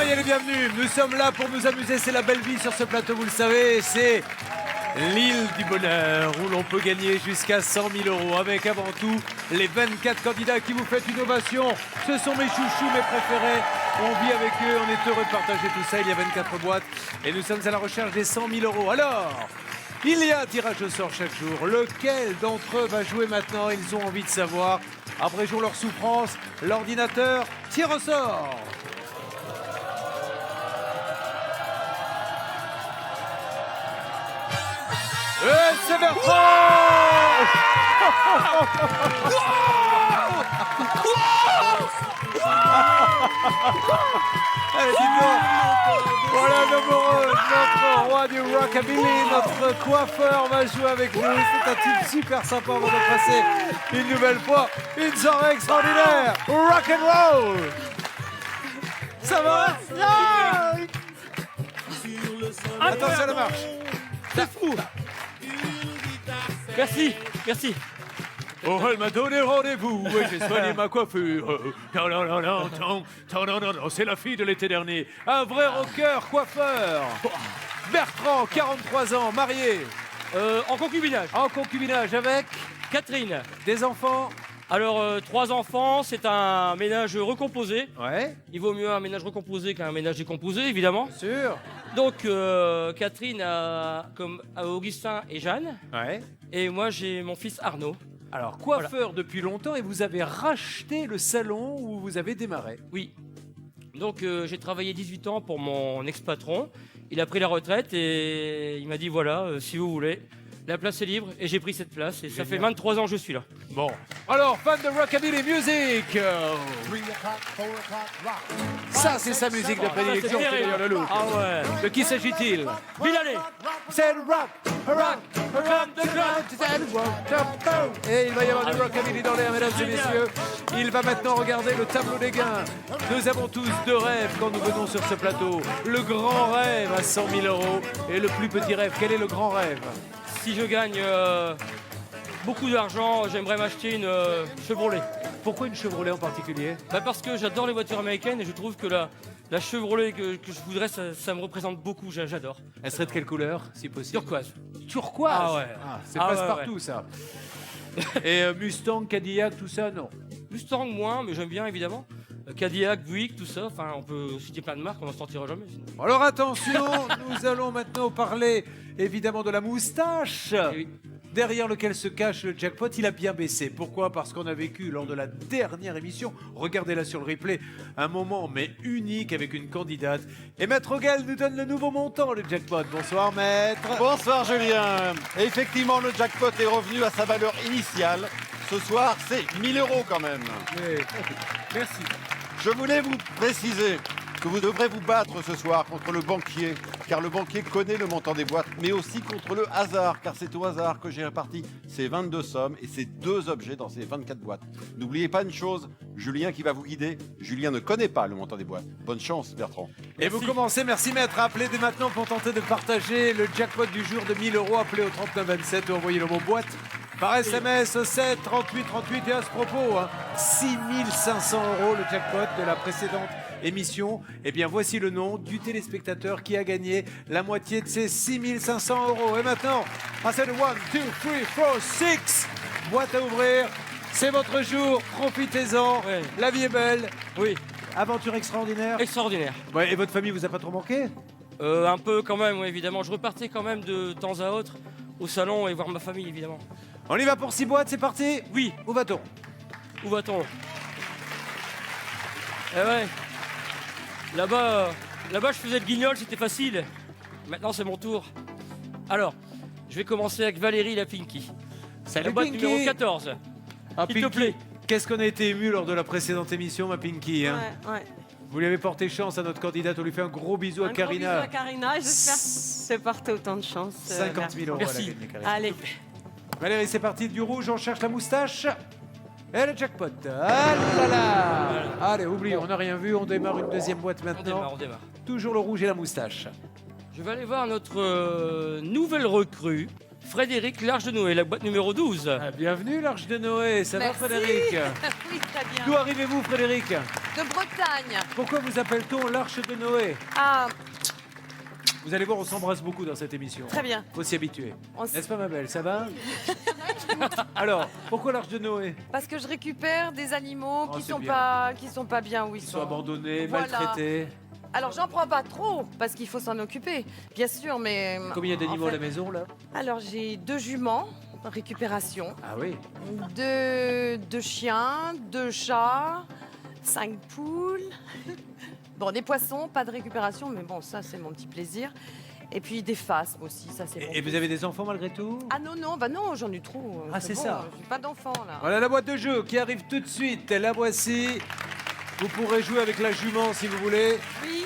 Soyez les bienvenus, nous sommes là pour nous amuser, c'est la belle vie sur ce plateau, vous le savez, c'est l'île du bonheur où l'on peut gagner jusqu'à 100 000 € avec avant tout les 24 candidats qui vous font une ovation. Ce sont mes chouchous, mes préférés, on vit avec eux, on est heureux de partager tout ça, il y a 24 boîtes et nous sommes à la recherche des 100 000 €. Alors, il y a un tirage au sort chaque jour, lequel d'entre eux va jouer maintenant, ils ont envie de savoir. Abrégeons leur souffrance, l'ordinateur tire au sort. Et c'est Bertrand. Allez, dites-donc. Voilà notre roi du rockabilly, notre coiffeur va jouer avec nous. C'est un type super sympa, on va nous passer une nouvelle fois une soirée extraordinaire. Rock and roll. Ça va? Attention à la marche. C'est fou. Merci, merci. Oh, elle m'a donné rendez-vous et j'ai soigné ma coiffure. C'est la fille de l'été dernier. Un vrai rocker coiffeur. Bertrand, 43 ans, marié. En concubinage. En concubinage avec Catherine. des enfants. Alors, 3 enfants, c'est un ménage recomposé. Ouais, Il vaut mieux un ménage recomposé qu'un ménage décomposé, évidemment. bien sûr. Donc, Catherine a comme Augustin et Jeanne. Ouais. Et moi, j'ai mon fils Arnaud. Alors, coiffeur depuis longtemps et vous avez racheté le salon où vous avez démarré. Oui. Donc, j'ai travaillé 18 ans pour mon ex-patron. Il a pris la retraite et il m'a dit, voilà, si vous voulez, la place est libre. Et j'ai pris cette place. Et ça fait 23 ans que je suis là. Bon. Alors, fan de rockabilly music. Ça, c'est sa musique de prédilection, c'est c'est d'ailleurs le loup. Ah ouais. De qui s'agit-il? Bill Haley. C'est le rock, rock, around the clock. Et il va y avoir du rockabilly dans l'air, mesdames et messieurs. Il va maintenant regarder le tableau des gains. Nous avons tous 2 rêves quand nous venons sur ce plateau. Le grand rêve à 100 000 € et le plus petit rêve. Quel est le grand rêve? Si je gagne beaucoup d'argent, j'aimerais m'acheter une Chevrolet. Pourquoi une Chevrolet en particulier? Parce que j'adore les voitures américaines et je trouve que la Chevrolet que je voudrais, ça me représente beaucoup, j'adore. Elle serait de quelle couleur, si possible? Turquoise. Turquoise. Ah ouais. C'est Ah ouais, passe-partout, ça. Et Mustang, Cadillac, tout ça, non? Mustang moins, mais j'aime bien évidemment. Cadillac, Buick, tout ça. Enfin, on peut citer plein de marques, on n'en sortira jamais. Sinon. Alors attention, nous allons maintenant parler évidemment de la moustache. Et oui. Derrière lequel se cache le jackpot, il a bien baissé. Pourquoi? Parce qu'on a vécu lors de la dernière émission, regardez-la sur le replay, un moment mais unique avec une candidate. Et Maître Ogel nous donne le nouveau montant, le jackpot. Bonsoir Maître. Bonsoir Julien. Et effectivement, le jackpot est revenu à sa valeur initiale. Ce soir, c'est 1000 € quand même. Merci. Je voulais vous préciser que vous devrez vous battre ce soir contre le banquier, car le banquier connaît le montant des boîtes, mais aussi contre le hasard, car c'est au hasard que j'ai réparti ces 22 sommes et ces 2 objets dans ces 24 boîtes. N'oubliez pas une chose, Julien qui va vous guider, Julien ne connaît pas le montant des boîtes. Bonne chance Bertrand. Et vous commencez, merci Maître, à appeler dès maintenant pour tenter de partager le jackpot du jour de 1000 €. Appelez au 3927 ou envoyez le mot boîte par SMS au 7 38 38. Et à ce propos, 6 500 € le jackpot de la précédente émission. Eh bien, voici le nom du téléspectateur qui a gagné la moitié de ces 6 500 €. Et maintenant, passez de 1, 2, 3, 4, 6. Boîte à ouvrir. C'est votre jour. Profitez-en. Ouais. La vie est belle. Oui, Aventure extraordinaire. extraordinaire. Ouais, et votre famille vous a pas trop manqué? Un peu quand même, oui, évidemment. Je repartais quand même de temps à autre au salon et voir ma famille, évidemment. On y va pour 6 boîtes, c'est parti? Oui, Où va-t-on? où va-t-on? Eh ouais. Là-bas, je faisais le guignol, c'était facile. Maintenant, c'est mon tour. Alors, je vais commencer avec Valérie la Pinky. Salut La boîte Pinky. numéro 14. Ah, S'il te Pinky, plaît. qu'est-ce qu'on a été ému lors de la précédente émission, ma Pinky, hein? Ouais. Vous lui avez porté chance à notre candidate, on lui fait un gros bisou à Un gros Karina. bisou à Karina, et j'espère que c'est porté autant de chance. 50 000 €. Merci. elle a gagné, Karina. Allez, Valérie, c'est parti du rouge, on cherche la moustache. Et le jackpot. Ah là là. Allez, oublie, on n'a rien vu, on démarre une deuxième boîte maintenant. On démarre. Toujours le rouge et la moustache. Je vais aller voir notre nouvelle recrue, Frédéric L'Arche de Noé, la boîte numéro 12. Ah, bienvenue, l'Arche de Noé. Ça Merci. va, Frédéric? oui, très bien. D'où arrivez-vous, Frédéric? De Bretagne. Pourquoi vous appelle-t-on l'Arche de Noé? Ah, Vous allez voir, on s'embrasse beaucoup dans cette émission. très bien. Faut s'y habituer. On s- N'est-ce pas, ma belle? Ça va? Alors, pourquoi l'Arche de Noé? Parce que je récupère des animaux Oh, qui c'est sont bien. pas bien où ils Ils sont. sont abandonnés, Voilà. maltraités. Alors j'en prends pas trop parce qu'il faut s'en occuper, bien sûr, mais. Combien d'animaux en à fait- la maison, là? Alors j'ai 2 juments en récupération, Ah oui. 2 chiens, 2 chats, 5 poules. Bon, des poissons, pas de récupération, mais bon, ça c'est mon petit plaisir. Et puis des phasmes aussi, ça c'est bon. Et vous avez des enfants malgré tout? Ah non, bah non, j'en ai trop. Ah, c'est bon, ça. J'ai pas d'enfants là. Voilà la boîte de jeu qui arrive tout de suite. La voici. Vous pourrez jouer avec la jument si vous voulez. Oui.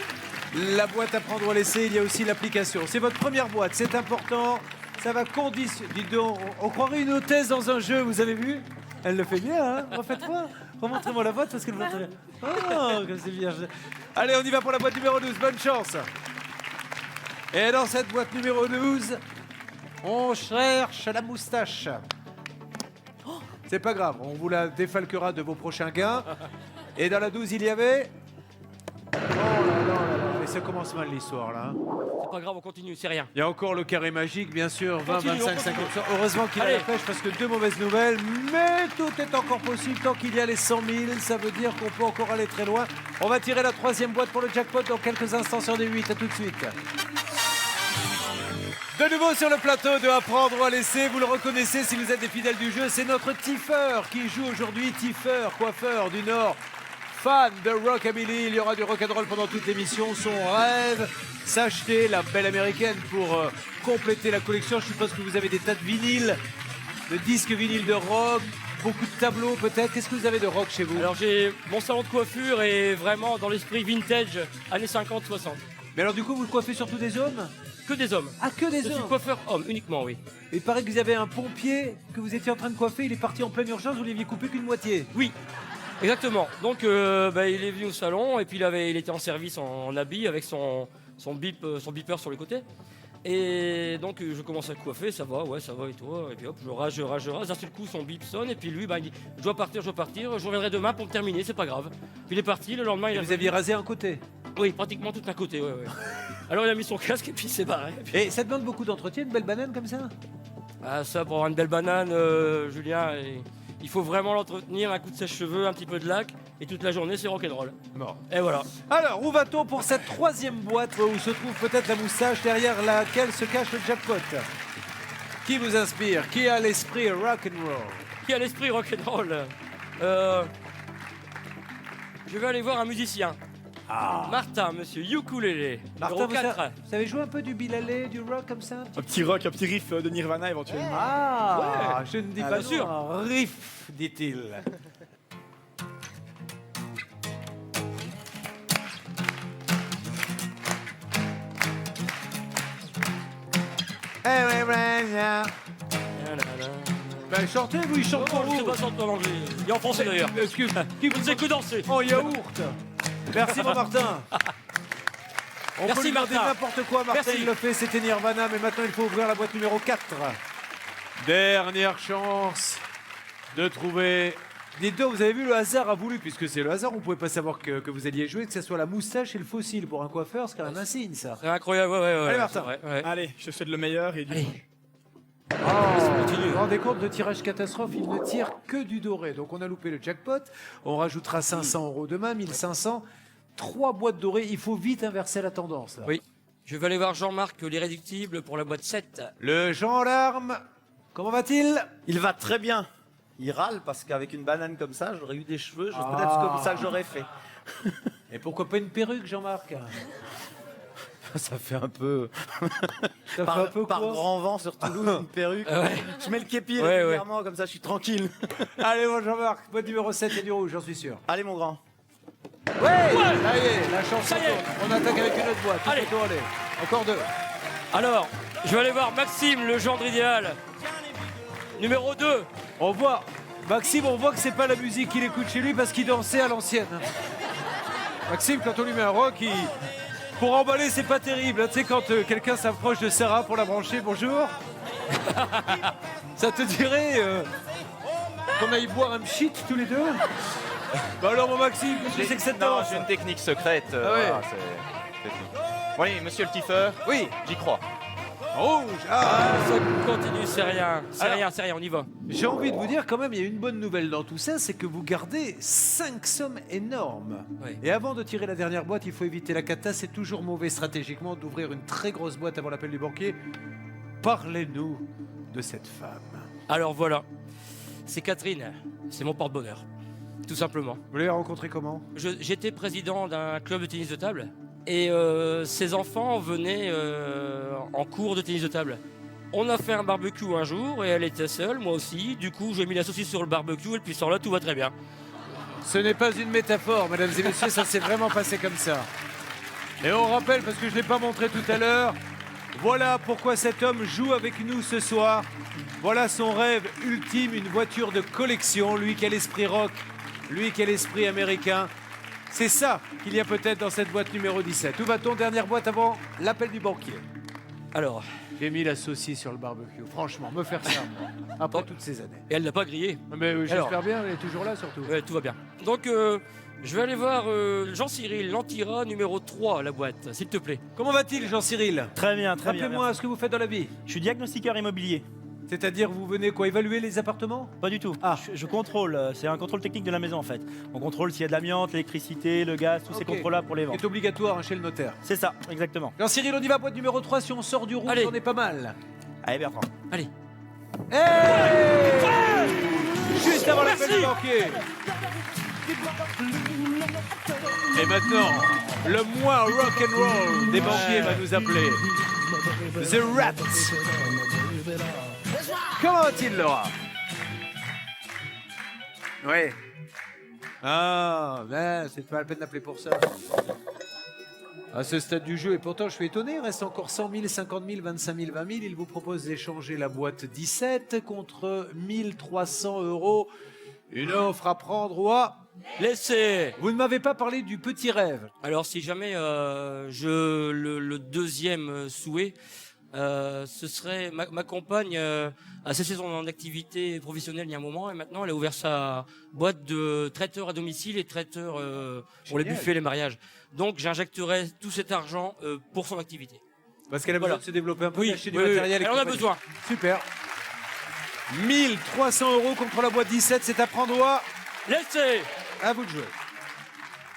La boîte à prendre ou à laisser, il y a aussi l'application. C'est votre première boîte, c'est important. Ça va conditionner. Dites donc, on croirait une hôtesse dans un jeu, vous avez vu? Elle le fait bien, hein? Refaites-moi. Remontrez-moi la boîte parce qu'elle va très bien. Oh, que c'est bien. Allez, on y va pour la boîte numéro 12. Bonne chance. Et dans cette boîte numéro 12, on cherche la moustache. C'est pas grave, on vous la défalquera de vos prochains gains. Et dans la 12, il y avait... Oh là là là là, mais ça commence mal l'histoire là. Hein. C'est pas grave, on continue, c'est rien. Il y a encore le carré magique, bien sûr, 20, Continue, 25, on continue. 50. Heureusement qu'il a Allez. la pêche parce que 2 mauvaises nouvelles, mais tout est encore possible tant qu'il y a les 100 000. Ça veut dire qu'on peut encore aller très loin. On va tirer la 3e boîte pour le jackpot dans quelques instants sur des 8. À tout de suite. De nouveau sur le plateau de Apprendre ou à laisser, vous le reconnaissez si vous êtes des fidèles du jeu, c'est notre Tiffer qui joue aujourd'hui, Tiffer, coiffeur du Nord, fan de rockabilly, il y aura du rock'n'roll pendant toute l'émission, son rêve, s'acheter la belle américaine pour compléter la collection. Je suppose que vous avez des tas de vinyles, de disques vinyles de rock, beaucoup de tableaux peut-être. Qu'est-ce que vous avez de rock chez vous? Alors j'ai mon salon de coiffure est vraiment dans l'esprit vintage, années 50-60. Mais alors du coup, vous coiffez surtout des hommes? Que des hommes. Ah, que des Je suis hommes. coiffeur homme, uniquement, oui. Il paraît que vous avez un pompier que vous étiez en train de coiffer, il est parti en pleine urgence, vous l'aviez coupé qu'une moitié. Oui, exactement. Donc il est venu au salon et puis il était en service en habit avec son beeper sur le côté. Et donc je commence à le coiffer, ça va et toi. Et puis hop, je rage. D'un seul coup son bip sonne et puis lui il dit je dois partir, je reviendrai demain pour me terminer, c'est pas grave. Puis il est parti, le lendemain il Et a vous aviez rasé un côté. Oui, pratiquement tout un côté, ouais. Alors il a mis son casque et puis il s'est barré. Et ça demande beaucoup d'entretien, une belle banane comme ça? Ah ça pour avoir une belle banane, Julien, il faut vraiment l'entretenir, un coup de sèche-cheveux, un petit peu de lac, et toute la journée c'est rock'n'roll. Bon. Et voilà. Alors, où va-t-on pour cette 3e boîte où se trouve peut-être la moustache derrière laquelle se cache le jackpot? Qui vous inspire? Qui a l'esprit rock'n'roll? Qui a l'esprit rock'n'roll Je vais aller voir un musicien. Martin, monsieur ukulélé. Martin, numéro vous 4. vous savez jouer un peu du bilalé, du rock comme ça? Un petit rock, un petit riff de Nirvana éventuellement. Ah, je ne dis Ah, pas bien sûr. non, un riff, dit-il. Ben, chantez, vous, il chante pour Je sais vous. pas chanter en anglais. Et en français d'ailleurs. Excuse, qui Vous vous ne savez que danser. en yaourt? Merci, mon Martin. On Merci, peut lui demander Martin. n'importe quoi, Martin, Merci. il le fait, c'était Nirvana, mais maintenant il faut ouvrir la boîte numéro 4. Dernière chance de trouver... Dites donc, vous avez vu, le hasard a voulu, puisque c'est le hasard, on ne pouvait pas savoir que vous alliez jouer, que ce soit la moustache et le fossile. Pour un coiffeur, c'est quand même un signe, ça. C'est incroyable, ouais. Allez, Martin. c'est vrai, ouais. Allez, je souhaite le meilleur et du Allez. Vous vous rendez compte, de tirage catastrophe, il ne tire que du doré. Donc on a loupé le jackpot, on rajoutera 500 € demain, 1500. 3 boîtes dorées, il faut vite inverser la tendance. Là. Oui. Je vais aller voir Jean-Marc l'irréductible pour la boîte 7. Le gendarme, comment va-t-il? Il va très bien. Il râle parce qu'avec une banane comme ça, j'aurais eu des cheveux. Ah. Peut-être comme ça que j'aurais fait. Et pourquoi pas une perruque, Jean-Marc? Ça fait un peu. Ça Par, fait un peu par quoi? grand vent sur Toulouse, une perruque. Ouais. Je mets le képi Ouais, régulièrement, comme ça je suis tranquille. Allez, mon Jean-Marc, boîte numéro 7, il y a du rouge, j'en suis sûr. Allez, mon grand. Ouais, ça y est, la chance Ça y est. tourne. On attaque avec une autre boîte. Allez. Tout aller. Encore 2. Alors, je vais aller voir Maxime, le gendre idéal. Numéro 2. On voit, Maxime, on voit que c'est pas la musique qu'il écoute chez lui parce qu'il dansait à l'ancienne. Maxime, quand on lui met un rock, pour emballer, c'est pas terrible. Tu sais, quand quelqu'un s'approche de Sarah pour la brancher, bonjour. Ça te dirait qu'on aille boire un pchit tous les deux? Bah alors mon Maxime, qu'est-ce que c'est que cette Non, danse? j'ai une technique secrète. Ah ouais. Voilà, c'est technique. Oui, monsieur le Tiffer, Oui, j'y crois. rouge. Ah, ça continue, c'est rien. C'est Alors- rien, c'est rien, on y va. J'ai envie de vous dire quand même, il y a une bonne nouvelle dans tout ça, c'est que vous gardez 5 sommes énormes. Oui. Et avant de tirer la dernière boîte, il faut éviter la cata. C'est toujours mauvais stratégiquement d'ouvrir une très grosse boîte avant l'appel du banquier. Parlez-nous de cette femme. Alors voilà, c'est Catherine, c'est mon porte-bonheur. Tout simplement. Vous l'avez rencontrée comment? J'étais président d'un club de tennis de table et ses enfants venaient en cours de tennis de table. On a fait un barbecue un jour et elle était seule, moi aussi. Du coup, j'ai mis la saucisse sur le barbecue et puis sur là, tout va très bien. Ce n'est pas une métaphore, mesdames et messieurs, ça s'est vraiment passé comme ça. Et on rappelle, parce que je ne l'ai pas montré tout à l'heure, voilà pourquoi cet homme joue avec nous ce soir. Voilà son rêve ultime, une voiture de collection. Lui qui a l'esprit rock, lui qui a l'esprit américain. C'est ça qu'il y a peut-être dans cette boîte numéro 17. Où va-t-on? Dernière boîte avant l'appel du banquier. Alors, J'ai mis la saucisse sur le barbecue. Franchement, me faire ça, moi, après toutes ces années. et elle n'a pas grillé. Mais oui, Alors. j'espère bien, elle est toujours là surtout. Ouais, tout va bien. Donc, je vais aller voir Jean-Cyril Lantira, numéro 3, la boîte, s'il te plaît. Comment va-t-il, Jean-Cyril? Très bien, très bien. Rappelez-moi ce que vous faites dans la vie. Je suis diagnostiqueur immobilier. C'est-à-dire, vous venez quoi, évaluer les appartements? Pas du tout. Ah. Je contrôle, c'est un contrôle technique de la maison en fait. On contrôle s'il y a de l'amiante, l'électricité, le gaz, tous ces Ok. contrôles-là pour les ventes. C'est obligatoire hein, chez le notaire. C'est ça, exactement. Jean-Cyril, on y va, boîte numéro 3, si on sort du rouge, Allez. on est pas mal. Allez Bertrand. Allez. Hey Juste avant l'appel Merci. du banquier. Et maintenant, le moins rock'n'roll des banquiers va nous appeler. The Rat. Comment va-t-il, Laura? Oui. Ah, ben, c'est pas la peine d'appeler pour ça. À ce stade du jeu, et pourtant je suis étonné, il reste encore 100 000, 50 000, 25 000, 20 000. Il vous propose d'échanger la boîte 17 contre 1300 €. Une offre à prendre ou à... Laissez. Vous ne m'avez pas parlé du petit rêve. Alors, si jamais le deuxième souhait, ce serait ma compagne a cessé son activité professionnelle il y a un moment et maintenant elle a ouvert sa boîte de traiteur à domicile et traiteur pour les Génial. buffets, les mariages. Donc, j'injecterai tout cet argent pour son activité. Parce qu'elle a Voilà. besoin de se développer un peu, Oui, d'acheter du oui, oui. matériel. et Elle en a compagnie. besoin. Super. 1300 € contre la boîte 17, c'est à prendre ou à... Laissez. À vous de jouer.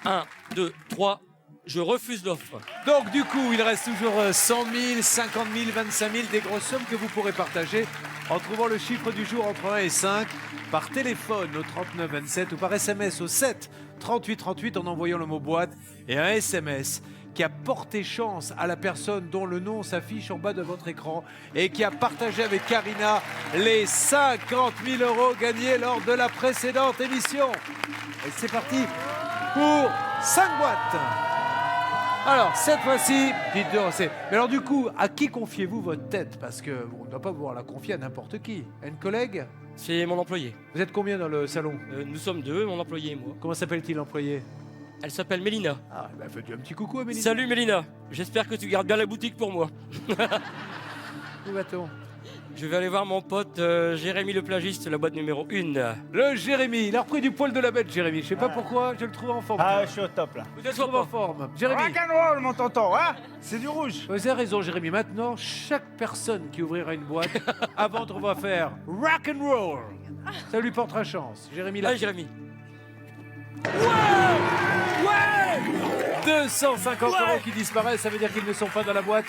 1, 2, 3. Je refuse l'offre. Donc du coup, il reste toujours 100 000, 50 000, 25 000, des grosses sommes que vous pourrez partager en trouvant le chiffre du jour entre 1 et 5 par téléphone au 39 27 ou par SMS au 7 38 38 en envoyant le mot boîte et un SMS qui a porté chance à la personne dont le nom s'affiche en bas de votre écran et qui a partagé avec Karina les 50 000 € gagnés lors de la précédente émission. Et c'est parti pour 5 boîtes. Alors, cette fois-ci, dites donc, mais alors du coup, à qui confiez-vous votre tête? Parce qu'on ne doit pas pouvoir la confier à n'importe qui. À une collègue? C'est mon employé. Vous êtes combien dans le salon? Nous sommes deux, mon employé et moi. Comment s'appelle-t-il l'employé? Elle s'appelle Mélina. Ah, ben faites-lui un petit coucou à Mélanie. Salut Mélina. J'espère que tu gardes bien la boutique pour moi. Où va-t-on? Je vais aller voir mon pote Jérémy le plagiste, la boîte numéro 1. Le Jérémy, il a repris du poil de la bête, Jérémy. Je sais pas pourquoi, je le trouve en forme. Ah, je suis au top là. Vous êtes en forme. Jérémy, Rock'n'roll, mon tonton, hein? C'est du rouge. vous avez raison, Jérémy. Maintenant, chaque personne qui ouvrira une boîte, à vendre, va faire rock and roll. Ça lui portera chance. Jérémy, là. Allez Jérémy. 250 € qui disparaissent, ça veut dire qu'ils ne sont pas dans la boîte.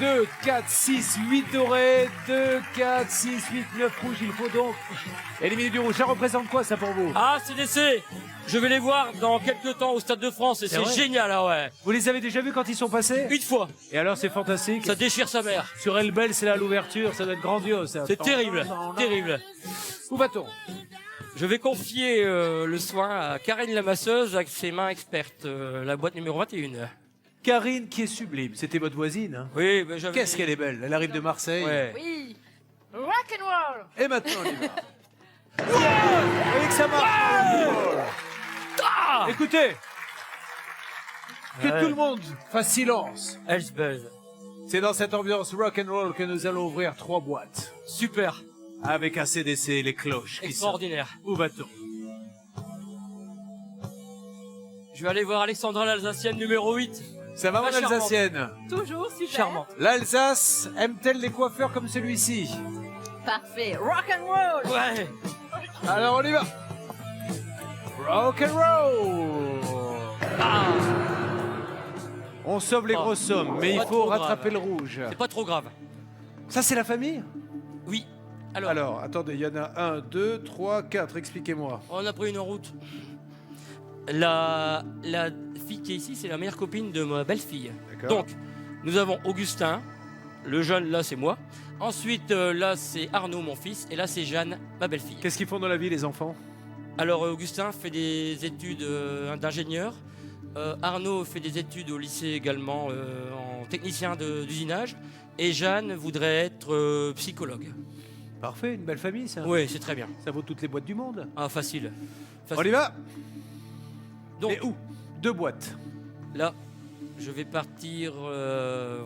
2, 4, 6, 8 dorés, 2, 4, 6, 8, 9 rouges. Il faut donc éliminer du rouge. Ça représente quoi ça pour vous? Ah CDC. Je vais les voir dans quelques temps au Stade de France et c'est vrai génial, ah ouais. Vous les avez déjà vus quand ils sont passés? Une fois. Et alors c'est fantastique. Ça déchire sa mère. Sur Elbel, c'est là l'ouverture, ça doit être grandiose. ça. C'est terrible. Terrible. Où va-t-on? Je vais confier le soin à Karine la masseuse avec ses mains expertes, la boîte numéro 21. Karine qui est sublime, c'était votre voisine. Hein. Oui, mais j'avais... Qu'est-ce qu'elle est belle, elle arrive de Marseille. Ouais. Oui. Et maintenant on y va. Vous voyez que ça marche. Écoutez, que Ouais. tout le monde fasse silence. Elle se baise. C'est dans cette ambiance rock and roll que nous allons ouvrir 3 boîtes. Super. Avec un CDC et les cloches qui sont. Extraordinaire. Où va-t-on? Je vais aller voir Alexandra l'Alsacienne numéro 8. Ça va, mon Pas charmante. Alsacienne? Toujours super. Charmant. L'Alsace aime-t-elle les coiffeurs comme celui-ci? Parfait. Rock and roll. Ouais. Alors on y va. Rock and roll. On sauve les Ah. grosses sommes, mais il Pas faut trop grave. rattraper le rouge. C'est pas trop grave. Ça, c'est la famille? Oui. Alors, attendez, il y en a 1, 2, 3, 4, expliquez-moi. On a pris une route. La fille qui est ici, c'est la meilleure copine de ma belle-fille. D'accord. Donc, nous avons Augustin. Le jeune, là, c'est moi. Ensuite, là, c'est Arnaud, mon fils. Et là, c'est Jeanne, ma belle-fille. Qu'est-ce qu'ils font dans la vie, les enfants? Alors, Augustin fait des études d'ingénieur. Arnaud fait des études au lycée également en technicien d'usinage. Et Jeanne voudrait être psychologue. Parfait, une belle famille, ça. Oui, c'est très bien. Ça vaut toutes les boîtes du monde. Ah, facile. On y va. Donc, Et où? 2 boîtes. là, je vais partir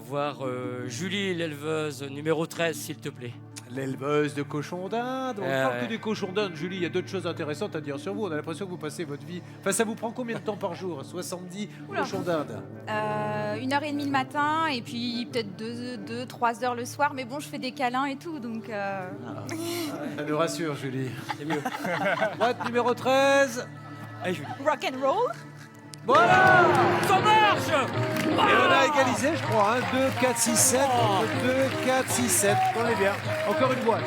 voir Julie, l'éleveuse numéro 13, s'il te plaît. L'éleveuse de cochons d'Inde. On parle ouais. que des cochons d'Inde, Julie. Il y a d'autres choses intéressantes à dire sur vous. On a l'impression que vous passez votre vie. Enfin, ça vous prend combien de temps par jour? 70 Oula. cochons d'Inde. 1h30 le matin et puis peut-être 2-3 heures le soir. Mais bon, je fais des câlins et tout, donc... Ça nous rassure, Julie. C'est mieux. Boîte numéro 13. Allez, Julie. Rock and roll. Voilà. Ça marche. Et on a égalisé, je crois. 2, 4, 6, 7. 2, 4, 6, 7. On est bien. Encore une boîte.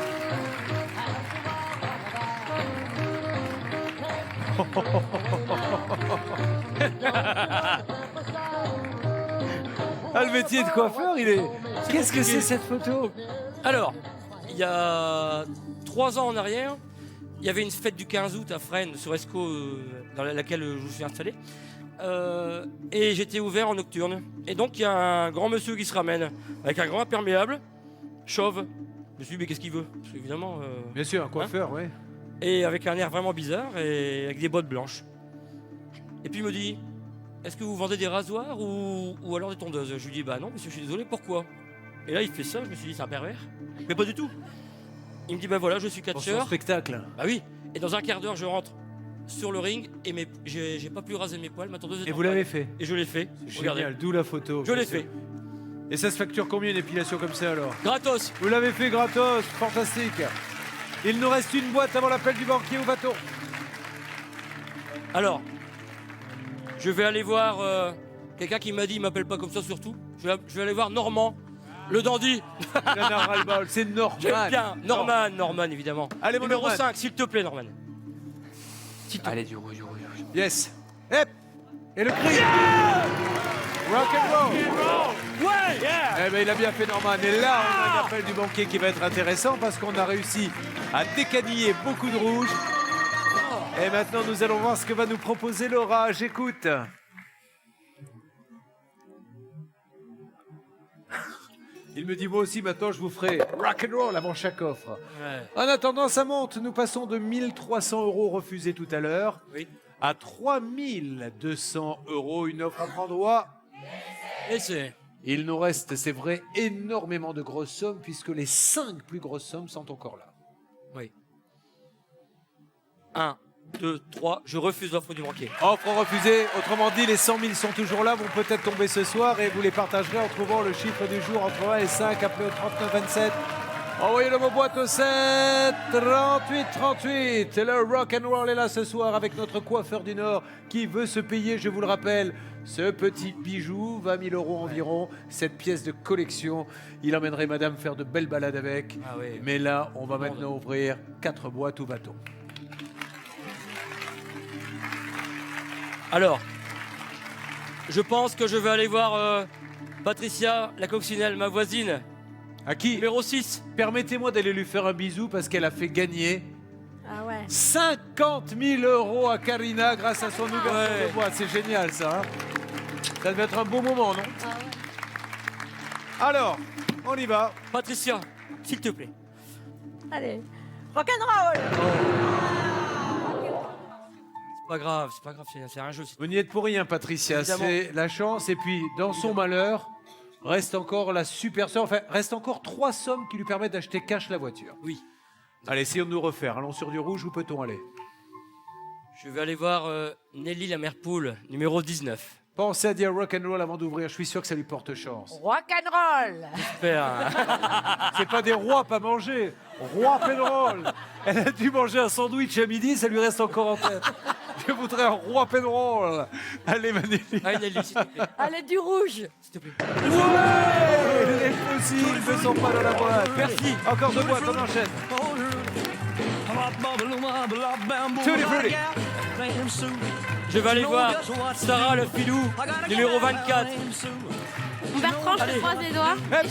Ah, le métier de coiffeur, il est... Qu'est-ce que c'est cette photo? Alors, il y a 3 ans en arrière, il y avait une fête du 15 août à Fresnes, sur Escaut, dans laquelle je me suis installé. Et j'étais ouvert en nocturne. Et donc, il y a un grand monsieur qui se ramène, avec un grand imperméable, chauve. Je me suis dit, mais qu'est-ce qu'il veut? Parce qu'évidemment... Bien sûr, un coiffeur, oui. et avec un air vraiment bizarre, et avec des bottes blanches. Et puis il me dit, est-ce que vous vendez des rasoirs ou alors des tondeuses? Je lui dis, bah non, monsieur, je suis désolé, pourquoi? Et là, il fait ça, je me suis dit, c'est un pervers. Mais pas du tout. Il me dit, bah voilà, je suis Pour son catcheur. spectacle. Bah oui. Et dans un quart d'heure, je rentre sur le ring et j'ai pas pu raser mes poils, ma tondeuse est Et en vous panne. l'avez fait? Et je l'ai fait. C'est Regardez. génial, d'où la photo. Je l'ai bien sûr. fait. Et ça se facture combien une épilation comme ça alors? Gratos. Vous l'avez fait gratos, fantastique. Il nous reste une boîte avant l'appel du banquier, où va-t-on? Alors, je vais aller voir quelqu'un qui m'a dit, il m'appelle pas comme ça surtout. Je vais aller voir Normand, le dandy. Il en a ras-le-bol, c'est Norman. J'aime bien. Norman, évidemment. Allez, mon Numéro Norman. 5, s'il te plaît, Norman. Allez, du rouge. Yes. Hep. Et le cri. Rock and roll. Ouais. Eh ben, il a bien fait Norman. Et là, on a un appel du banquier qui va être intéressant parce qu'on a réussi à décaniller beaucoup de rouge. Et maintenant, nous allons voir ce que va nous proposer Laura. J'écoute. Il me dit, moi aussi, maintenant, je vous ferai rock and roll avant chaque offre. Ouais. En attendant, ça monte. Nous passons de 1 300 € refusés tout à l'heure Oui. à 3 200 €. Une offre à prendre droit. Et c'est... Il nous reste, c'est vrai, énormément de grosses sommes puisque les 5 plus grosses sommes sont encore là. Oui. 1, 2, 3, je refuse l'offre du banquier. Offre refusée. Autrement dit, les 100 000 sont toujours là, vont peut-être tomber ce soir et vous les partagerez en trouvant le chiffre du jour entre 1 et 5. Appelez au 39 27. Envoyez-le vos boîtes au 7 38 38. Le rock and roll est là ce soir avec notre coiffeur du Nord qui veut se payer, je vous le rappelle, ce petit bijou, 20 000 € environ, cette pièce de collection. Il emmènerait madame faire de belles balades avec. Ah oui. Mais là, on va maintenant ouvrir 4 boîtes. Où va-t-on? Alors, je pense que je vais aller voir Patricia, la coccinelle, ma voisine, À qui? numéro 6. Permettez-moi d'aller lui faire un bisou parce qu'elle a fait gagner Ah ouais. 50 000 € à Karina grâce à son ouverture Ouais. de boîte. C'est génial ça. Hein, ça devait être un beau moment, non? Alors, on y va. Patricia, s'il te plaît. Allez. Rock and roll. C'est pas grave, c'est un jeu. Vous n'y êtes pour rien, Patricia. Évidemment. C'est la chance. Et puis, dans son malheur, reste encore la super somme. Enfin, reste encore 3 sommes qui lui permettent d'acheter cash la voiture. Oui. Allez, essayons de nous refaire. Allons sur du rouge. Où peut-on aller? Je vais aller voir Nelly la mère poule, numéro 19. Pensez à dire rock'n'roll avant d'ouvrir, je suis sûr que ça lui porte chance. Rock'n'roll. Super. C'est pas des rois pas manger, rock'n'roll. Elle a dû manger un sandwich à midi, ça lui reste encore en tête. Je voudrais un rock'n'roll. Allez Manélie. Allez Nelly, s'il te plaît. Allez, du rouge. S'il te plaît. Ouais, les possibles ne sont pas dans la boîte. Merci. Encore 2 boîtes, on enchaîne. Tutti frutti. Je vais aller voir Sarah le filou, numéro 24. Bertrand, je te croise les doigts. Hop,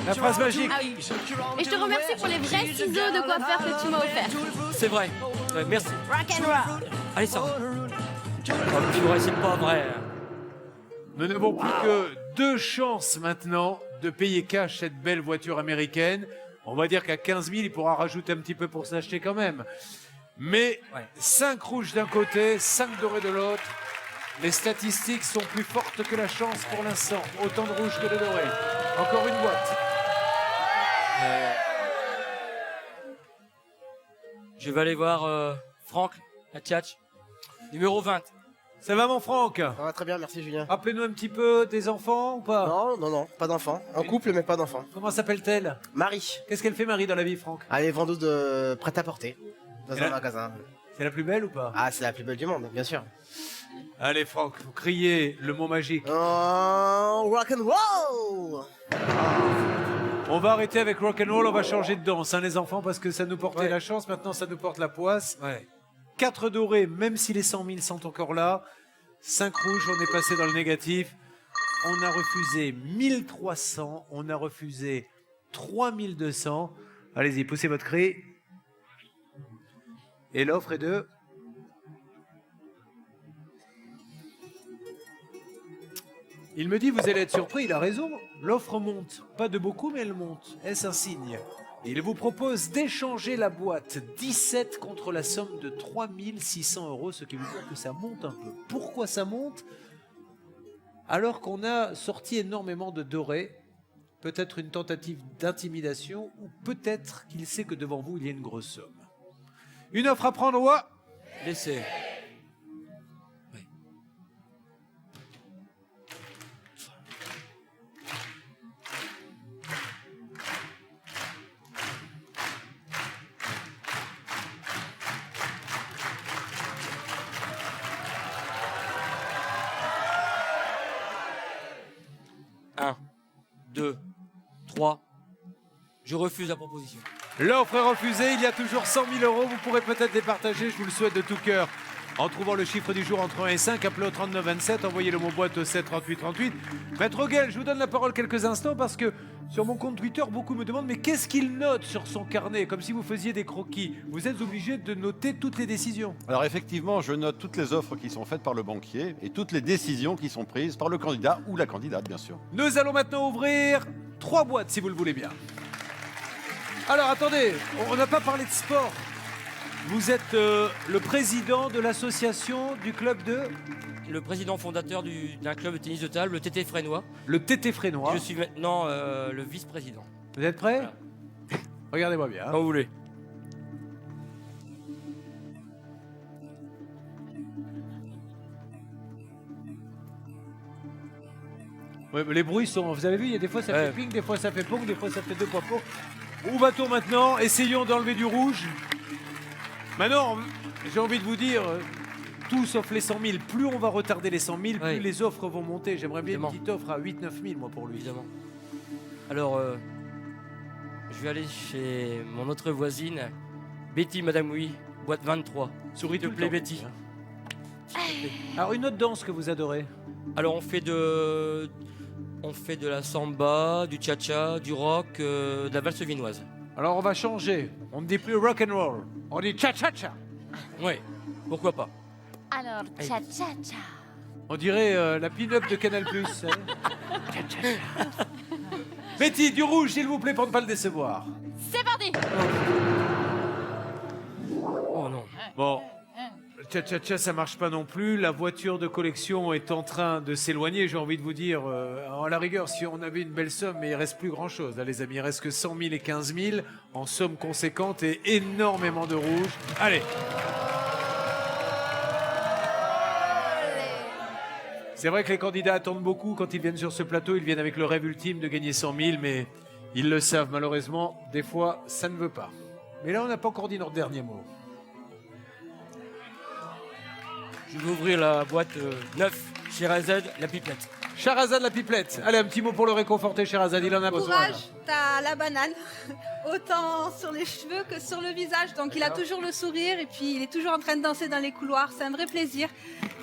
la phrase magique. Ah oui. Et je te remercie pour les vrais ciseaux de coiffeur que tu m'as offert. C'est vrai. Ouais, merci. Rock'n'roll. Allez Sarah. Oh, purée, c'est pas vrai. Nous n'avons plus que 2 chances maintenant de payer cash cette belle voiture américaine. On va dire qu'à 15 000, il pourra rajouter un petit peu pour s'acheter quand même. Mais 5 rouges d'un côté, 5 dorés de l'autre. Les statistiques sont plus fortes que la chance pour l'instant. Autant de rouges que de dorés. Encore une boîte. Je vais aller voir Franck, la tchatch, numéro 20. Ça va mon Franck? Ça va très bien, merci Julien. Rappelez-nous un petit peu des enfants ou pas? Non, pas d'enfant. En couple, mais pas d'enfant. Comment s'appelle-t-elle? Marie. Qu'est-ce qu'elle fait Marie dans la vie, Franck? Elle est vendeuse de prêt-à-porter dans Et un là- magasin. C'est la plus belle ou pas? Ah, c'est la plus belle du monde, bien sûr. Allez Franck, vous criez le mot magique. Rock'n'roll. On va arrêter avec rock'n'roll, on va changer de danse, hein, les enfants, parce que ça nous portait Ouais. la chance, maintenant ça nous porte la poisse. Ouais. 4 dorés, même si les 100 000 sont encore là. 5 rouges, on est passé dans le négatif. On a refusé 1300, on a refusé 3200. Allez-y, poussez votre cri. Et l'offre est de... Il me dit, vous allez être surpris, il a raison. L'offre monte. Pas de beaucoup, mais elle monte. Est-ce un signe? Et il vous propose d'échanger la boîte 17 contre la somme de 3600 €, ce qui veut dire que ça monte un peu. Pourquoi ça monte? Alors qu'on a sorti énormément de dorés, peut-être une tentative d'intimidation, ou peut-être qu'il sait que devant vous, il y a une grosse somme. Une offre à prendre, ouais. Laissez. Un, 2, 3. Je refuse la proposition. L'offre est refusée, il y a toujours 100 000 €, vous pourrez peut-être les partager, je vous le souhaite de tout cœur. En trouvant le chiffre du jour entre 1 et 5, appelez au 39 27, envoyez le mot boîte au 7 38 38. Maître Oguel, je vous donne la parole quelques instants parce que sur mon compte Twitter, beaucoup me demandent mais qu'est-ce qu'il note sur son carnet, comme si vous faisiez des croquis. Vous êtes obligé de noter toutes les décisions. Alors effectivement, je note toutes les offres qui sont faites par le banquier et toutes les décisions qui sont prises par le candidat ou la candidate, bien sûr. Nous allons maintenant ouvrir 3 boîtes si vous le voulez bien. Alors attendez, on n'a pas parlé de sport. Vous êtes le président de l'association du club de... Le président fondateur d'un club de tennis de table, le TT Frénois. Le TT Frénois. Je suis maintenant le vice-président. Vous êtes prêts? Voilà. Regardez-moi bien. Quand vous voulez. Ouais, mais les bruits sont... Vous avez vu, il y a des fois ça Ouais. fait ping, des fois ça fait pong, des fois ça fait 2 fois pong. Où va-t-on maintenant? Essayons d'enlever du rouge. Maintenant, j'ai envie de vous dire, tout sauf les 100 000. Plus on va retarder les 100 000, plus Ouais. les offres vont monter. J'aimerais bien Évidemment. une petite offre à 8-9 000, moi, pour lui. Évidemment. Alors, je vais aller chez mon autre voisine, Betty Madame Oui, boîte 23. Souris S'il te tout le plaît, temps. Betty. Alors, une autre danse que vous adorez? Alors, on fait de la samba, du cha-cha, du rock, de la valse viennoise. Alors, on va changer. On ne dit plus rock'n'roll. On dit cha-cha-cha. Ouais, pourquoi pas. Alors, cha-cha-cha. On dirait la pin-up de Canal+. Betty, du rouge, s'il vous plaît, pour ne pas le décevoir. C'est parti. Oh non. Bon, cha-cha-cha, ça marche pas non plus. La voiture de collection est en train de s'éloigner. J'ai envie de vous dire, à la rigueur, si on avait une belle somme, mais il reste plus grand-chose, là, les amis. Il reste que 100 000 et 15 000 en somme conséquente et énormément de rouge. Allez. C'est vrai que les candidats attendent beaucoup quand ils viennent sur ce plateau. Ils viennent avec le rêve ultime de gagner 100 000, mais ils le savent malheureusement. Des fois, ça ne veut pas. Mais là, on n'a pas encore dit notre dernier mot. Je vais ouvrir la boîte 9, Sherazade, la pipelette. Sherazade, la pipelette. Allez, un petit mot pour le réconforter, Sherazade. Il en a besoin. Courage, t'as la banane, autant sur les cheveux que sur le visage. Donc il a toujours le sourire et puis il est toujours en train de danser dans les couloirs. C'est un vrai plaisir.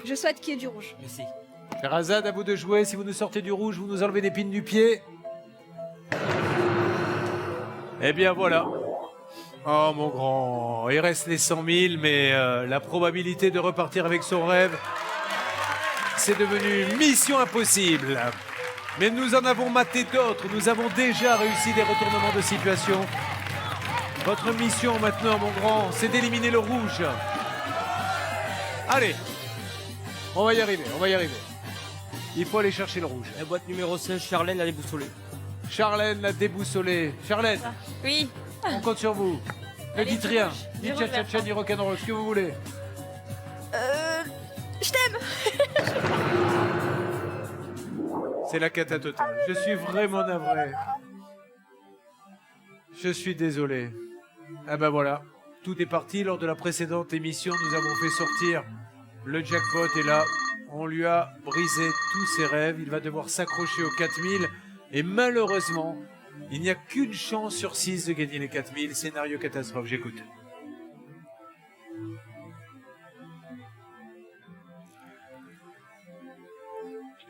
Je souhaite qu'il y ait du rouge. Merci. Sherazade, à vous de jouer. Si vous nous sortez du rouge, vous nous enlevez l'épine du pied. Eh bien, voilà. Oh, mon grand. Il reste les 100 000, mais la probabilité de repartir avec son rêve, c'est devenu mission impossible. Mais nous en avons maté d'autres. Nous avons déjà réussi des retournements de situation. Votre mission maintenant, mon grand, c'est d'éliminer le rouge. Allez. On va y arriver, on va y arriver. Il faut aller chercher le rouge. La boîte numéro 16, Charlène, elle est boussolée. Charlène l'a déboussolée. Charlène, Oui. on compte sur vous. Ne Allez, dites du rien. rouge, Ni du rouge, tcha-tcha-tcha, ni rock'n'roll, ce que vous voulez. Je t'aime. C'est la cata totale. Je suis vraiment navré. Je suis désolé. Ah ben voilà. Tout est parti. Lors de la précédente émission, nous avons fait sortir le jackpot. Et là, on lui a brisé tous ses rêves. Il va devoir s'accrocher aux 4000. Et malheureusement, il n'y a qu'une chance sur 6 de gagner les 4000. Scénario catastrophe. J'écoute.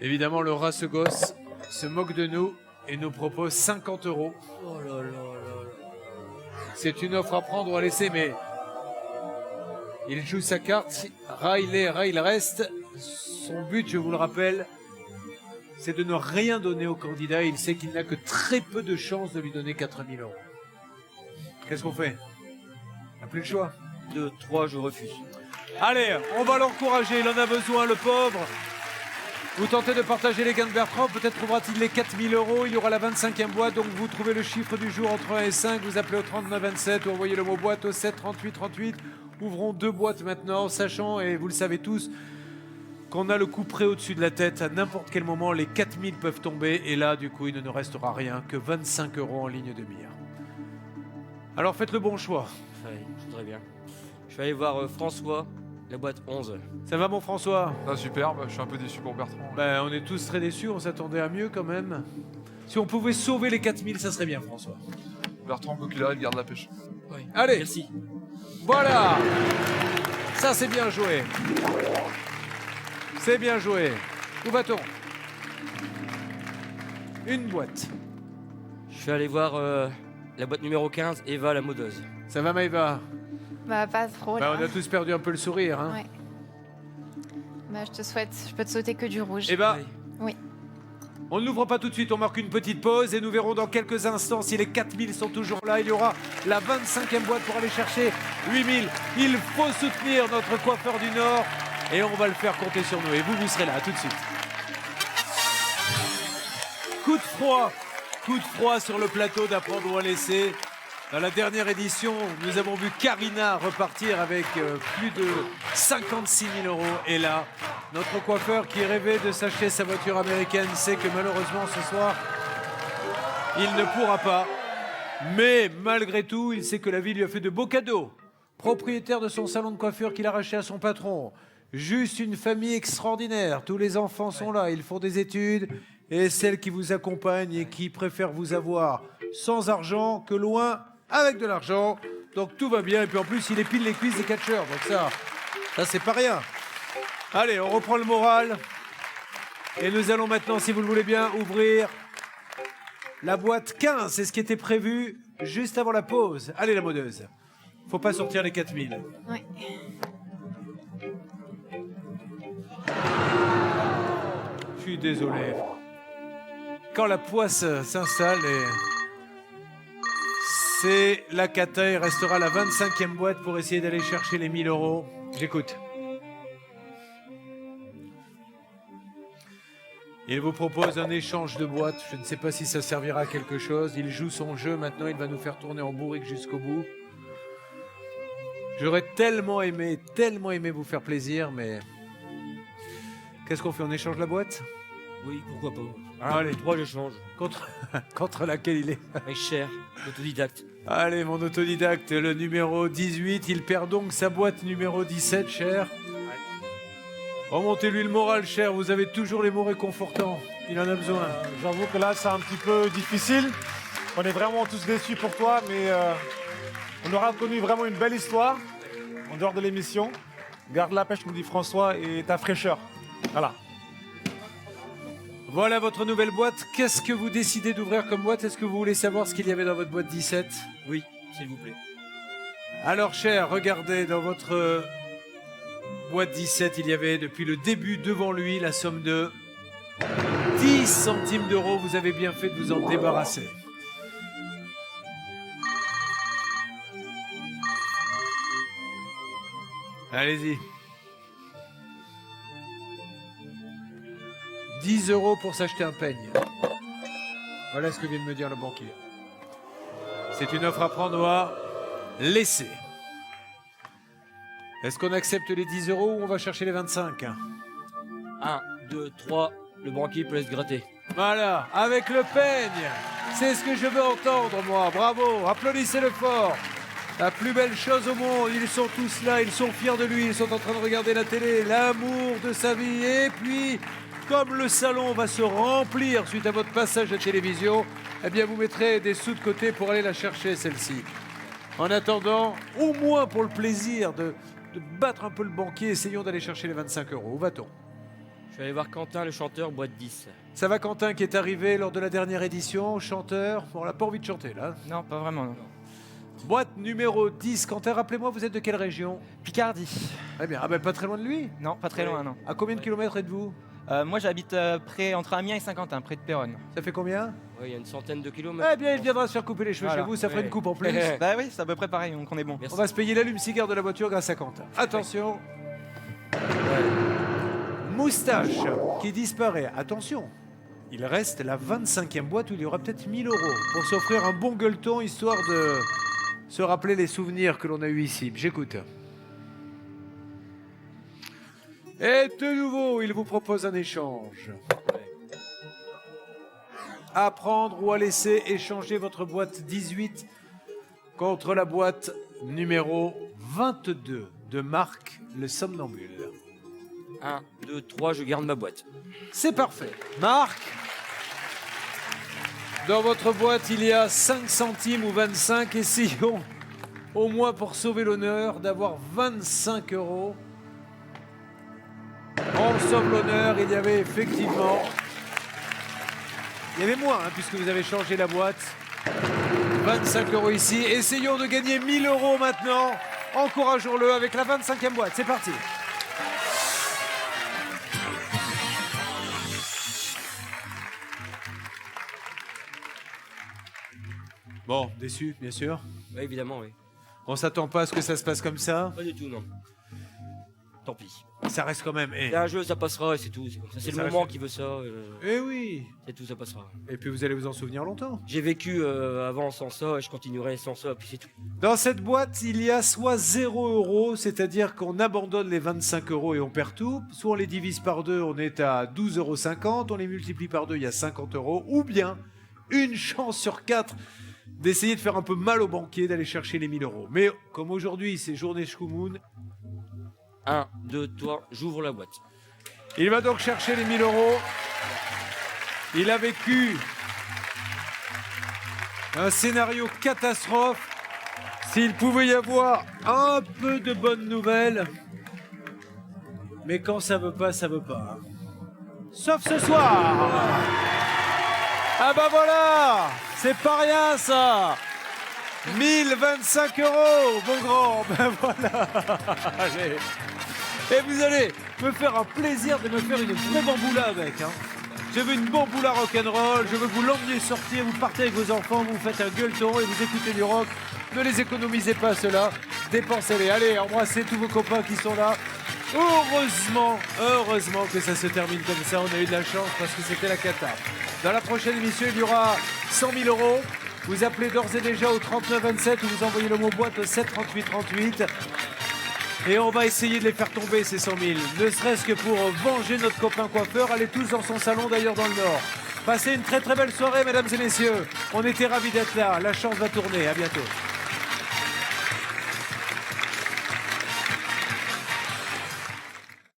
Évidemment, le rat ce gosse se moque de nous et nous propose 50 €. Oh là là là là. C'est une offre à prendre ou à laisser, mais il joue sa carte. Rat il est, rat il reste. Son but, je vous le rappelle, c'est de ne rien donner au candidat. Il sait qu'il n'a que très peu de chances de lui donner 4000 €. Qu'est-ce qu'on fait? On n'a plus le choix. 2, 3, je refuse. Allez, on va l'encourager. Il en a besoin, le pauvre. Vous tentez de partager les gains de Bertrand, peut-être trouvera-t-il les 4000 €. Il y aura la 25e boîte, donc vous trouvez le chiffre du jour entre 1 et 5. Vous appelez au 39 27 ou envoyez le mot boîte au 7 38 38. Ouvrons 2 boîtes maintenant, sachant, et vous le savez tous, qu'on a le coup près au-dessus de la tête. À n'importe quel moment, les 4000 peuvent tomber. Et là, du coup, il ne nous restera rien que 25 € en ligne de mire. Alors faites le bon choix. Ouais, je voudrais bien. Je vais aller voir François, la boîte 11. Ça va, mon François? Ah, super, je suis un peu déçu pour Bertrand. Ben, on est tous très déçus, on s'attendait à mieux quand même. Si on pouvait sauver les 4000, ça serait bien, François. Bertrand, quoi qu'il arrive, garde la pêche. Oui. Allez. Merci. Voilà. Ça, c'est bien joué. C'est bien joué. Où va-t-on? Une boîte. Je vais aller voir la boîte numéro 15, Eva, la modeuse. Ça va, Maëva? Bah pas trop. Ben, là. on a tous perdu un peu le sourire. Hein. Ouais. Bah je te souhaite, je peux te souhaiter que du rouge. Eh ben, Oui. on ne l'ouvre pas tout de suite, on marque une petite pause et nous verrons dans quelques instants si les 4000 sont toujours là. Il y aura la 25e boîte pour aller chercher 8000. Il faut soutenir notre coiffeur du Nord et on va le faire compter sur nous. Et vous, vous serez là, à tout de suite. Coup de froid sur le plateau d'Apprendre ou à laisser. Dans la dernière édition, nous avons vu Karina repartir avec plus de 56 000 €. Et là, notre coiffeur qui rêvait de s'acheter sa voiture américaine sait que malheureusement ce soir, il ne pourra pas. Mais malgré tout, il sait que la vie lui a fait de beaux cadeaux. Propriétaire de son salon de coiffure qu'il a racheté à son patron. Juste une famille extraordinaire. Tous les enfants sont là, ils font des études. Et celle qui vous accompagne et qui préfère vous avoir sans argent que loin avec de l'argent. Donc tout va bien. Et puis en plus, il épile les cuisses des catcheurs. Donc ça c'est pas rien. Allez, on reprend le moral. Et nous allons maintenant, si vous le voulez bien, ouvrir la boîte 15. C'est ce qui était prévu juste avant la pause. Allez, la modeuse. Faut pas sortir les 4000. Ouais. Je suis désolé. Quand la poisse s'installe et... c'est la cata, il restera la 25e boîte pour essayer d'aller chercher les 1000 €. J'écoute. Il vous propose un échange de boîtes. Je ne sais pas si ça servira à quelque chose. Il joue son jeu. Maintenant, il va nous faire tourner en bourrique jusqu'au bout. J'aurais tellement aimé vous faire plaisir, mais Qu'est-ce qu'on fait? On échange la boîte? Oui, pourquoi pas. Allez. 3, je change. Contre laquelle il est? Avec cher, autodidacte. Allez, mon autodidacte, le numéro 18, il perd donc sa boîte numéro 17, cher. Remontez-lui le moral, cher, vous avez toujours les mots réconfortants. Il en a besoin. J'avoue que là, c'est un petit peu difficile. On est vraiment tous déçus pour toi, mais on aura connu vraiment une belle histoire en dehors de l'émission. Garde la pêche, nous dit François, et ta fraîcheur. Voilà. Voilà votre nouvelle boîte. Qu'est-ce que vous décidez d'ouvrir comme boîte? Est-ce que vous voulez savoir ce qu'il y avait dans votre boîte 17? Oui, s'il vous plaît. Alors, cher, regardez, dans votre boîte 17, il y avait depuis le début devant lui la somme de 10 centimes d'euros. Vous avez bien fait de vous en débarrasser. Allez-y. 10 euros pour s'acheter un peigne. Voilà ce que vient de me dire le banquier. C'est une offre à prendre ou à laisser. Est-ce qu'on accepte les 10 euros ou on va chercher les 25? 1, 2, 3, le banquier peut se gratter. Voilà, avec le peigne. C'est ce que je veux entendre, moi. Bravo, applaudissez-le fort. La plus belle chose au monde, ils sont tous là, ils sont fiers de lui, ils sont en train de regarder la télé, l'amour de sa vie. Et puis, comme le salon va se remplir suite à votre passage à télévision, eh bien vous mettrez des sous de côté pour aller la chercher, celle-ci. En attendant, au moins pour le plaisir de battre un peu le banquier, essayons d'aller chercher les 25 euros. Où va-t-on? Je vais aller voir Quentin, le chanteur, boîte 10. Ça va, Quentin, qui est arrivé lors de la dernière édition, chanteur. Bon, on n'a pas envie de chanter, là. Non, pas vraiment. Non. Boîte numéro 10. Quentin, rappelez-moi, vous êtes de quelle région? Picardie. Très bien. Ah ben, pas très loin de lui? Non, pas très loin, non. À combien de kilomètres êtes-vous? Moi, j'habite près, entre Amiens et Saint-Quentin, près de Péronne. Ça fait combien? Oui, il y a une centaine de kilomètres. Eh bien, il viendra se faire couper les cheveux Voilà. chez vous, ça ferait Ouais. une coupe en plus. Bah oui, c'est à peu près pareil, donc on est bon. Merci. On va se payer l'allume-cigare de la voiture grâce à Quentin. Attention. Moustache qui disparaît. Attention. Il reste la 25e boîte où il y aura peut-être 1000 euros pour s'offrir un bon gueuleton, histoire de se rappeler les souvenirs que l'on a eus ici. J'écoute. Et de nouveau, il vous propose un échange. À prendre ou à laisser, échanger votre boîte 18 contre la boîte numéro 22 de Marc le Somnambule. 1, 2, 3, je garde ma boîte. C'est parfait. Marc, dans votre boîte, il y a 5 centimes ou 25. Essayons, au moins pour sauver l'honneur, d'avoir 25 euros. On sauve l'honneur, il y avait effectivement... Il y avait moins, hein, puisque vous avez changé la boîte. 25 euros ici. Essayons de gagner 1000 euros maintenant. Encourageons-le avec la 25e boîte. C'est parti. Bon, déçu, bien sûr. Oui, évidemment, oui. On s'attend pas à ce que ça se passe comme ça. Pas du tout, non. Tant pis. Ça reste quand même... C'est un jeu, ça passera et c'est tout. C'est comme ça. C'est Ça le moment reste- qui veut ça. Eh oui. C'est tout, ça passera. Et puis vous allez vous en souvenir longtemps. J'ai vécu avant sans ça et je continuerai sans ça, puis c'est tout. Dans cette boîte, il y a soit 0 euros, c'est-à-dire qu'on abandonne les 25 euros et on perd tout, soit on les divise par deux, on est à 12,50 €, on les multiplie par deux, il y a 50 euros, ou bien une chance sur 4 d'essayer de faire un peu mal au banquier, d'aller chercher les 1000 euros. Mais comme aujourd'hui, c'est journée Shkumun, 1, 2, 3, j'ouvre la boîte. il va donc chercher les 1000 euros. Il a vécu un scénario catastrophe. S'il pouvait y avoir un peu de bonnes nouvelles. Mais quand ça veut pas, ça veut pas. hein. Sauf ce soir. Ah bah voilà, c'est pas rien ça. 1025 euros, mon grand. Ben voilà. Allez. Et vous allez me faire un plaisir de me faire une vraie bamboula avec. Hein. Je veux une bamboula rock'n'roll, je veux que vous l'emmeniez sortir, vous partez avec vos enfants, vous faites un gueuleton et vous écoutez du rock. Ne les économisez pas ceux-là, dépensez-les. Allez, embrassez tous vos copains qui sont là. Heureusement que ça se termine comme ça. On a eu de la chance parce que c'était la cata. Dans la prochaine émission, il y aura 100 000 euros. Vous appelez d'ores et déjà au 39 27 ou vous envoyez le mot boîte au 7 38 38. Et on va essayer de les faire tomber, ces 100 000. Ne serait-ce que pour venger notre copain coiffeur. Allez tous dans son salon, d'ailleurs, dans le Nord. Passez une très très belle soirée, mesdames et messieurs. On était ravis d'être là. La chance va tourner. À bientôt.